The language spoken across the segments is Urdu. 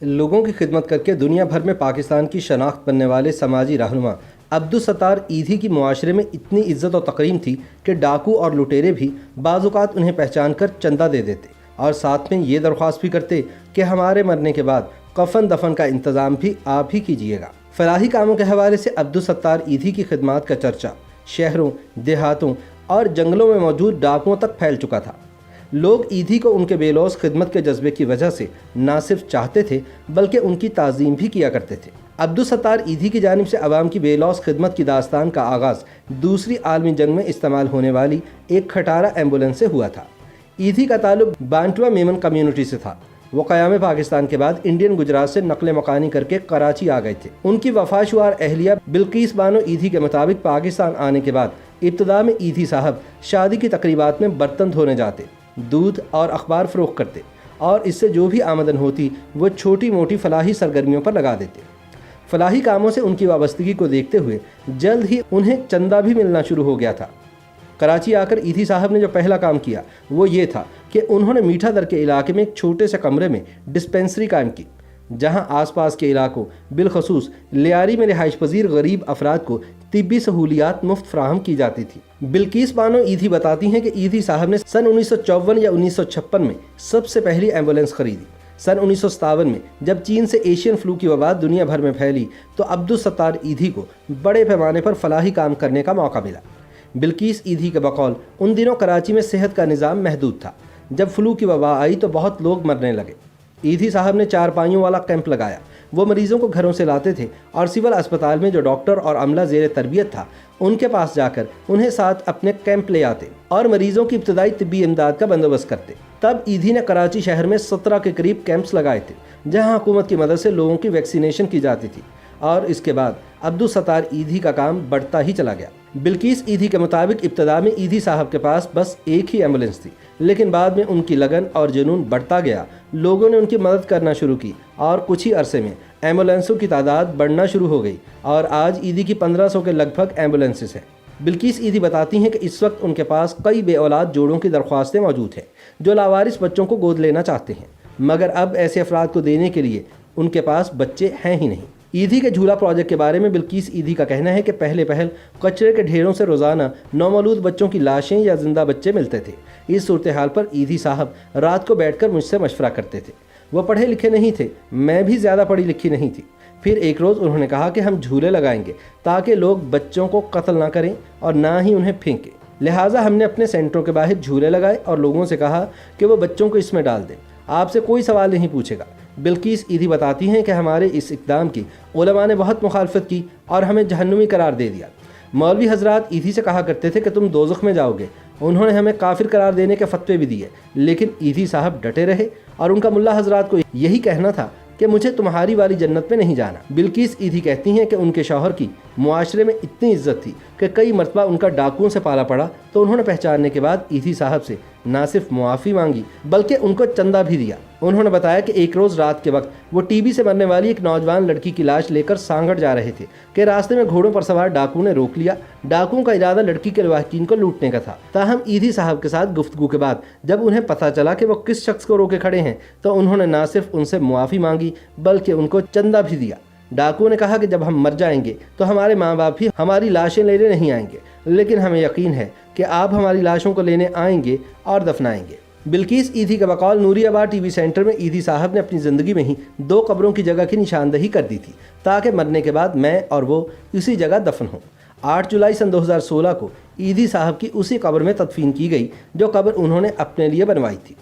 لوگوں کی خدمت کر کے دنیا بھر میں پاکستان کی شناخت بننے والے سماجی رہنما عبدالستار ایدھی کی معاشرے میں اتنی عزت و تکریم تھی کہ ڈاکو اور لٹیرے بھی بعض اوقات انہیں پہچان کر چندہ دے دیتے اور ساتھ میں یہ درخواست بھی کرتے کہ ہمارے مرنے کے بعد کفن دفن کا انتظام بھی آپ ہی کیجیے گا۔ فلاحی کاموں کے حوالے سے عبدالستار ایدھی کی خدمات کا چرچا شہروں، دیہاتوں اور جنگلوں میں موجود ڈاکوؤں تک پھیل چکا تھا۔ لوگ ایدھی کو ان کے بے لوث خدمت کے جذبے کی وجہ سے نہ صرف چاہتے تھے بلکہ ان کی تعظیم بھی کیا کرتے تھے۔ عبدالستار ایدھی کی جانب سے عوام کی بے لوث خدمت کی داستان کا آغاز دوسری عالمی جنگ میں استعمال ہونے والی ایک کھٹارہ ایمبولینس سے ہوا تھا۔ ایدھی کا تعلق بانٹوا میمن کمیونٹی سے تھا۔ وہ قیام پاکستان کے بعد انڈین گجرات سے نقل مکانی کر کے کراچی آ گئے تھے۔ ان کی وفاشوار اہلیہ بلقیس بانو ایدھی کے مطابق پاکستان آنے کے بعد ابتدا میں ایدھی صاحب شادی کی تقریبات میں برتن دھونے جاتے، دودھ اور اخبار فروخت کرتے اور اس سے جو بھی آمدن ہوتی وہ چھوٹی موٹی فلاحی سرگرمیوں پر لگا دیتے۔ فلاحی کاموں سے ان کی وابستگی کو دیکھتے ہوئے جلد ہی انہیں چندہ بھی ملنا شروع ہو گیا تھا۔ کراچی آ کر ایدھی صاحب نے جو پہلا کام کیا وہ یہ تھا کہ انہوں نے میٹھا در کے علاقے میں ایک چھوٹے سے کمرے میں ڈسپینسری قائم کی، جہاں آس پاس کے علاقوں بالخصوص لیاری میں رہائش پذیر غریب افراد کو طبی سہولیات مفت فراہم کی جاتی تھی۔ بلقیس بانو ایدھی بتاتی ہیں کہ ایدھی صاحب نے سن 1954 یا 1956 میں سب سے پہلی ایمبولینس خریدی۔ سن 1957 میں جب چین سے ایشین فلو کی وبا دنیا بھر میں پھیلی تو عبدالستار ایدھی کو بڑے پیمانے پر فلاحی کام کرنے کا موقع ملا۔ بلقیس ایدھی کے بقول ان دنوں کراچی میں صحت کا نظام محدود تھا۔ جب فلو کی وبا آئی تو بہت لوگ مرنے لگے۔ ایدھی صاحب نے 4 پائیوں والا کیمپ لگایا۔ وہ مریضوں کو گھروں سے لاتے تھے اور سول اسپتال میں جو ڈاکٹر اور عملہ زیر تربیت تھا ان کے پاس جا کر انہیں ساتھ اپنے کیمپ لے آتے اور مریضوں کی ابتدائی طبی امداد کا بندوبست کرتے۔ تب ایدھی نے کراچی شہر میں 17 کے قریب کیمپس لگائے تھے جہاں حکومت کی مدد سے لوگوں کی ویکسینیشن کی جاتی تھی، اور اس کے بعد عبدالستار ایدھی کا کام بڑھتا ہی چلا گیا۔ بلقیس ایدھی کے مطابق ابتدا میں ایدھی صاحب کے پاس بس ایک ہی ایمبولینس تھی، لیکن بعد میں ان کی لگن اور جنون بڑھتا گیا۔ لوگوں نے ان کی مدد کرنا شروع کی اور کچھ ہی عرصے میں ایمبولینسوں کی تعداد بڑھنا شروع ہو گئی اور آج ایدھی کی 1500 کے لگ بھگ ایمبولینسز ہیں۔ بلقیس ایدھی بتاتی ہیں کہ اس وقت ان کے پاس کئی بے اولاد جوڑوں کی درخواستیں موجود ہیں جو لاوارث بچوں کو گود لینا چاہتے ہیں، مگر اب ایسے افراد کو دینے کے لیے ان کے پاس بچے ہیں ہی نہیں۔ ایدھی کے جھولا پروجیکٹ کے بارے میں بلقیس ایدھی کا کہنا ہے کہ پہلے کچرے کے ڈھیروں سے روزانہ نومولود بچوں کی لاشیں یا زندہ بچے ملتے تھے۔ اس صورتحال پر ایدھی صاحب رات کو بیٹھ کر مجھ سے مشورہ کرتے تھے۔ وہ پڑھے لکھے نہیں تھے، میں بھی زیادہ پڑھی لکھی نہیں تھی۔ پھر ایک روز انہوں نے کہا کہ ہم جھولے لگائیں گے تاکہ لوگ بچوں کو قتل نہ کریں اور نہ ہی انہیں پھینکیں۔ لہٰذا ہم نے اپنے سینٹروں کے باہر جھولے لگائے اور لوگوں سے کہا کہ وہ بچوں کو اس میں ڈال دیں، آپ سے کوئی سوال نہیں پوچھے گا۔ بلقیس ایدھی بتاتی ہیں کہ ہمارے اس اقدام کی علماء نے بہت مخالفت کی اور ہمیں جہنمی قرار دے دیا۔ مولوی حضرات ایدھی سے کہا کرتے تھے کہ تم دوزخ میں جاؤ گے۔ انہوں نے ہمیں کافر قرار دینے کے فتوے بھی دیے، لیکن ایدھی صاحب ڈٹے رہے اور ان کا ملا حضرات کو یہی کہنا تھا کہ مجھے تمہاری والی جنت میں نہیں جانا۔ بلقیس ایدھی کہتی ہیں کہ ان کے شوہر کی معاشرے میں اتنی عزت تھی کہ کئی مرتبہ ان کا ڈاکوؤں سے پالا پڑا تو انہوں نے پہچاننے کے بعد ایدھی صاحب سے نہ صرف معافی مانگی بلکہ ان کو چندہ بھی دیا۔ انہوں نے بتایا کہ ایک روز رات کے وقت وہ ٹی بی سے مرنے والی ایک نوجوان لڑکی کی لاش لے کر سانگڑ جا رہے تھے کہ راستے میں گھوڑوں پر سوار ڈاکو نے روک لیا۔ ڈاکوؤں کا ارادہ لڑکی کے لواحقین کو لوٹنے کا تھا، تاہم ایدھی صاحب کے ساتھ گفتگو کے بعد جب انہیں پتہ چلا کہ وہ کس شخص کو روکے کھڑے ہیں تو انہوں نے نہ صرف ان سے معافی مانگی بلکہ ان کو چندہ بھی دیا۔ ڈاکو نے کہا کہ جب ہم مر جائیں گے تو ہمارے ماں باپ بھی ہماری لاشیں لینے نہیں آئیں گے، لیکن ہمیں یقین ہے کہ آپ ہماری لاشوں کو لینے آئیں گے اور دفنائیں گے۔ بلقیس ایدھی کا بقول نوری آباد ٹی بی سینٹر میں ایدھی صاحب نے اپنی زندگی میں ہی 2 قبروں کی جگہ کی نشاندہی کر دی تھی تاکہ مرنے کے بعد میں اور وہ اسی جگہ دفن ہوں۔ 8 جولائی سن 2016 کو ایدھی صاحب کی اسی قبر میں تدفین کی گئی جو قبر انہوں نے اپنے لیے بنوائی تھی۔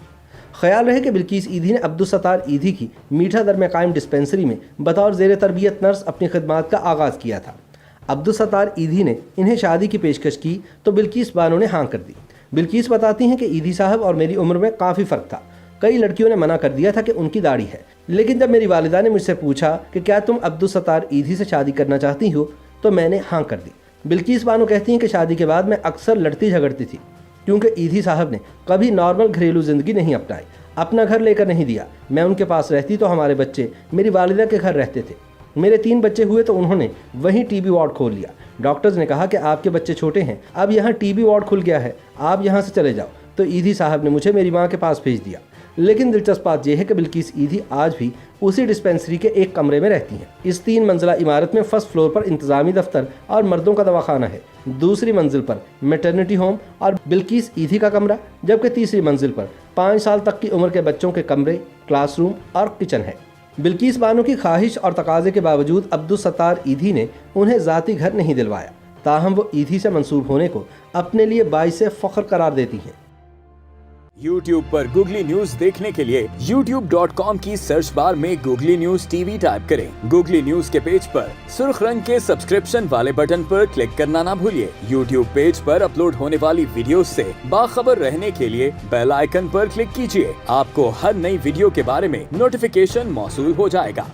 خیال رہے کہ بلقیس ایدھی نے عبدالستار ایدھی کی میٹھا در میں قائم ڈسپینسری میں بطور زیر تربیت نرس اپنی خدمات کا آغاز کیا تھا۔ عبدالستار ایدھی نے انہیں شادی کی پیشکش کی تو بلقیس بانو نے ہاں کر دی۔ بلقیس بتاتی ہیں کہ ایدھی صاحب اور میری عمر میں کافی فرق تھا۔ کئی لڑکیوں نے منع کر دیا تھا کہ ان کی داڑھی ہے، لیکن جب میری والدہ نے مجھ سے پوچھا کہ کیا تم عبدالستار ایدھی سے شادی کرنا چاہتی ہو تو میں نے ہاں کر دی۔ بلقیس بانو کہتی ہیں کہ شادی کے بعد میں اکثر لڑتی جھگڑتی تھی کیونکہ ایدھی صاحب نے کبھی نارمل گھریلو زندگی نہیں اپنائی، اپنا گھر لے کر نہیں دیا۔ میں ان کے پاس رہتی تو ہمارے بچے میری والدہ کے گھر رہتے تھے۔ میرے 3 بچے ہوئے تو انہوں نے وہیں ٹی بی وارڈ کھول لیا۔ ڈاکٹرز نے کہا کہ آپ کے بچے چھوٹے ہیں، اب یہاں ٹی بی وارڈ کھل گیا ہے، آپ یہاں سے چلے جاؤ۔ تو ایدھی صاحب نے مجھے میری ماں کے پاس بھیج دیا، لیکن دلچسپ بات یہ ہے کہ بلقیس ایدھی آج بھی اسی ڈسپینسری کے ایک کمرے میں رہتی ہیں۔ اس 3 منزلہ عمارت میں فرسٹ فلور پر انتظامی دفتر اور مردوں کا دواخانہ ہے، دوسری منزل پر میٹرنٹی ہوم اور بلقیس ایدھی کا کمرہ، جبکہ تیسری منزل پر 5 سال تک کی عمر کے بچوں کے کمرے، کلاس روم اور کچن ہے۔ بلقیس بانو کی خواہش اور تقاضے کے باوجود عبدالستار ایدھی نے انہیں ذاتی گھر نہیں دلوایا، تاہم وہ ایدھی سے منسوب ہونے کو اپنے لیے باعث فخر قرار دیتی ہیں۔ YouTube پر گوگلی نیوز دیکھنے کے لیے youtube.com کی سرچ بار میں googly news T V type کریں۔ گوگلی نیوز کے پیج پر سرخ رنگ کے سبسکرپشن والے بٹن پر کلک کرنا نہ بھولیے۔ YouTube پیج پر اپلوڈ ہونے والی ویڈیوز سے باخبر رہنے کے لیے بیل آئیکن پر کلک کیجیے۔ آپ کو ہر نئی ویڈیو کے بارے میں نوٹیفیکیشن موصول ہو جائے گا۔